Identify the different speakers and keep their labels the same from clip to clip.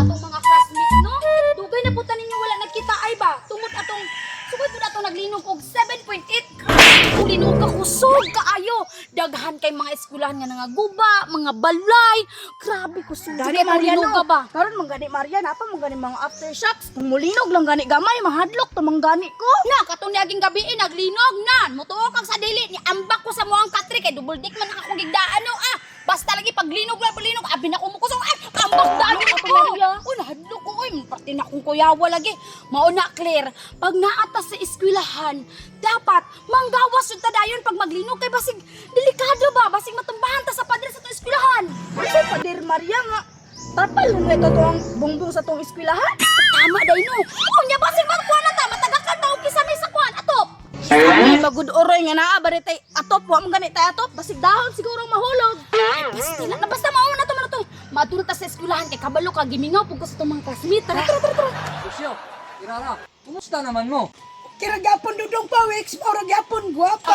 Speaker 1: atong mga classmates, no? Dugay na puta ninyo wala nagkita ay ba? Tungod atong sugod po atong naglinog og 7.8. Kung linog ka kusog kaayo. Daghan kay mga eskwelahan nga nga guba, mga balay. Grabe kusog.
Speaker 2: Gani Maria
Speaker 1: linog ka ba?
Speaker 2: Karon man gani Maria napa man gani mga aftershocks. Kung mulinog lang gani gamay mahadlok to man gani ko.
Speaker 1: Na katong niaging gabi naglinog nan. Mutuo kag sa dili ni ambak ko sa muang katri kay double dick man akong gigdaan no ah. Basta lagi paglinog lang paglinog abi na ko mukusog ay ambak dali
Speaker 2: Ako,
Speaker 1: ko.
Speaker 2: Maria.
Speaker 1: Uy nahadlok ko oy pati na akong kuyawa lagi. Mao na clear pag naata sa eskwelahan dapat manggawas jud ta dayon pag maglinog kay basig delikado ba basig matumbahan ta sa pader sa tong eskwelahan.
Speaker 2: Unsa pader Maria nga? Tapal mo ito tong bungbong sa tong eskwelahan.
Speaker 1: Tama day no. Unya basig magkuha na ta matagakan ta og kisame sa kuan atop.
Speaker 2: Ay magud oroy nga naa baritay atop wa man gani tay atop basig dahon siguro mahulog.
Speaker 1: Basta na basta mao na to man to. Maduro ta sa eskwelahan kay kabalo ka gimingaw pug ko sa tong mga classmate. Tara tara tara.
Speaker 3: Lucio, Irara, kumusta naman mo?
Speaker 2: Kira gyapon dudong pawiks, ora gyapon guwapa.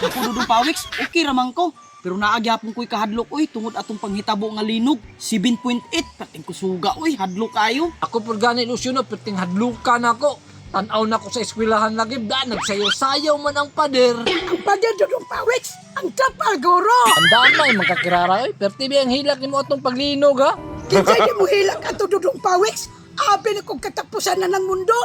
Speaker 4: Ako dudong pawiks, okay raman ko. Pero naagyapon ko'y kahadlok, oy, tungod atong panghitabo nga linog. 7.8, pating kusuga, oy, hadlok kayo.
Speaker 3: Ako por gani Lucio no, perting hadlukan ako. Tanaw na ko sa eskwelahan lagi, nagsayaw-sayaw man ang pader.
Speaker 2: Ang pader dudong pawiks, ang kapal guro.
Speaker 3: Ang damay, magkakirara, oy. Perti biyang hilak ni mo atong paglinog, ha?
Speaker 2: Kinsay di mo hilak ato dudong pawiks? Abi na kong katapusan na ng mundo.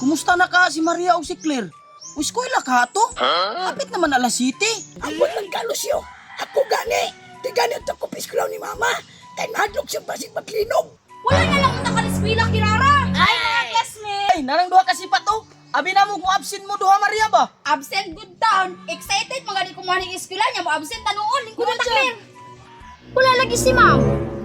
Speaker 4: Kumusta na ka si Maria o si Claire? O eskwela ka to? Kapit naman alas 7.
Speaker 2: Ambot ng galusyo. Ako gani. Di gani ito ko pisklaw ni mama. Kaya mahadlok siya basig maglinog.
Speaker 1: Wala na lang unta ka eskwela kirara. Ay mga classmate.
Speaker 4: Ay, narang duha kasi pa to. Abi na mo kung absent mo duha Maria ba?
Speaker 1: Absent good down. Excited mga di kumuha ng eskwela niya mo absent tanuon lingkod na clear. Wala lagi si ma'am.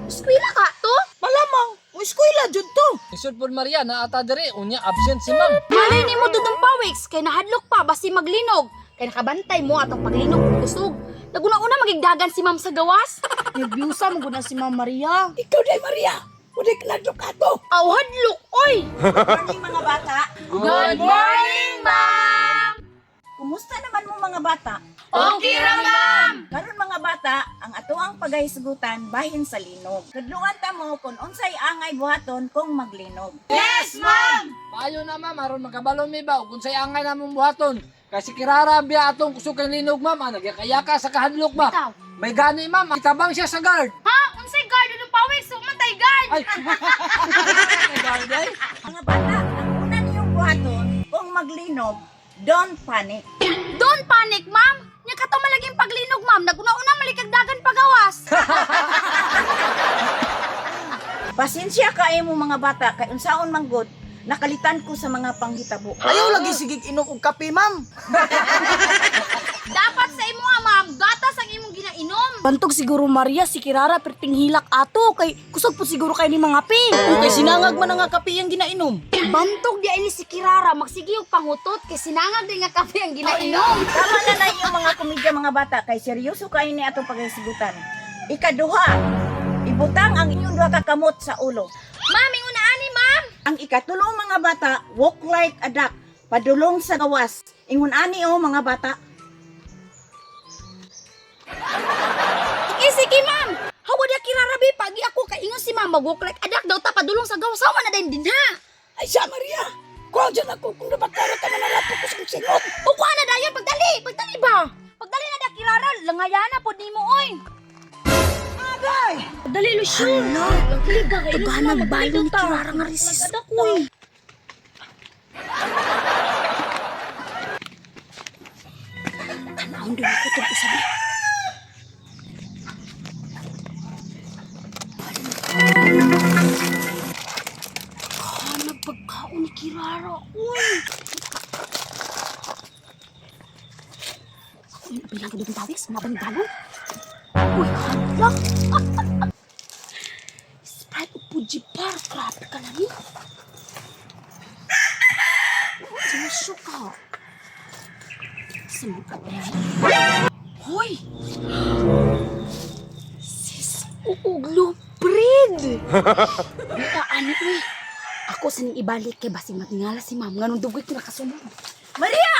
Speaker 1: Eskwela ka to?
Speaker 4: Malamang, o eskwela jud to.
Speaker 3: Isod por Maria, naata diri, unya absent si ma'am.
Speaker 1: Malay ni mo dudong pawiks kay nahadlok pa basi maglinog. Kay nakabantay mo atong paglinog ug kusog. Naguna-una magigdagan si ma'am sa gawas.
Speaker 2: Nagbiusa mo guna si Ma'am Maria. Ikaw day Maria. Uday ka nadlok ato.
Speaker 1: Aw hadlok oy.
Speaker 2: Morning mga bata.
Speaker 1: Good morning, ma'am.
Speaker 5: Kumusta naman mo mga bata?
Speaker 1: Okay ra ma'am.
Speaker 5: Karon mga bata, ang atoang pagahisugutan bahin sa linog. Kadluan ta mo kung unsay angay buhaton kung maglinog.
Speaker 1: Yes, ma'am.
Speaker 3: Payo na ma'am, aron magkabalon mi ba, kung say angay namong buhaton. Kasi kirara biya atong kusog kay linog ma'am, nagyakayaka sa kahadlok ba?
Speaker 1: Ikaw.
Speaker 3: May gani ma'am, itabang siya sa guard.
Speaker 1: Ha? Unsay guard dudong pawiks umantay guard.
Speaker 3: Ay, may guard ay.
Speaker 5: Mga bata, ang una niyong buhaton kung maglinog, don't panic.
Speaker 1: Don't panic, ma'am. Nya kato malaging paglinog, ma'am. Naguna-una malikagdagan pagawas.
Speaker 5: Pasensya kayo mo mga bata, kay unsaon man gud nakalitan ko sa mga panghitabo.
Speaker 4: Ayaw lagi sigig inom og kape, ma'am.
Speaker 1: Dapat sa imo, ma'am, gatas ang imong ginainom.
Speaker 2: Bantog siguro Maria si Kirara perting hilak ato kay kusog po siguro kay ni mga pin.
Speaker 4: O kay sinangag man nga kape ang ginainom.
Speaker 1: Bantog di ini si Kirara magsige og pangutot kay sinangag di nga kape ang ginainom.
Speaker 5: Tama na na yung mga komedya mga bata, kay seryoso kayo ni atong pagahisugutan. Ikaduha, ibutang ang inyong duha ka kamot sa ulo.
Speaker 1: Ma'am, ingon ani, ma'am.
Speaker 5: Ang ikatulong mga bata, walk like a duck, padulong sa gawas. Ingon ani o mga bata.
Speaker 1: Sige, ma'am. Hawa da Kirara bi pagi ako kay ingon si ma'am magwalk like adak daw ta padulong sa gawas. Sawa na din ha.
Speaker 2: Ay siya Maria. Kuha dyan ako kung nabakara ka manarapo ko sa singot.
Speaker 1: Ukuha na dayon pagdali ba? Pagdali na da Kirara, langayana pod nimo oy.
Speaker 2: Dali Lucio.
Speaker 1: Liga kay
Speaker 2: Tuganang bayo ni Kirara nga resist.
Speaker 1: Uy.
Speaker 2: Tanawon din ako ito sabi.
Speaker 1: Nagpagkaon ni Kirara. Uy.
Speaker 2: Uy, bilang ka dito pawiks, mabang galon. Uy, hala. Sprite o Fuji bar, grabe ka lang eh. Sinasyo ka. Sumukat na yan.
Speaker 1: Hoy. Sis uuglo breed. Buta ani uy. Ako sa ning ibalik kay basing matingala si ma'am nganong dugoy kinakasunod.
Speaker 5: Maria!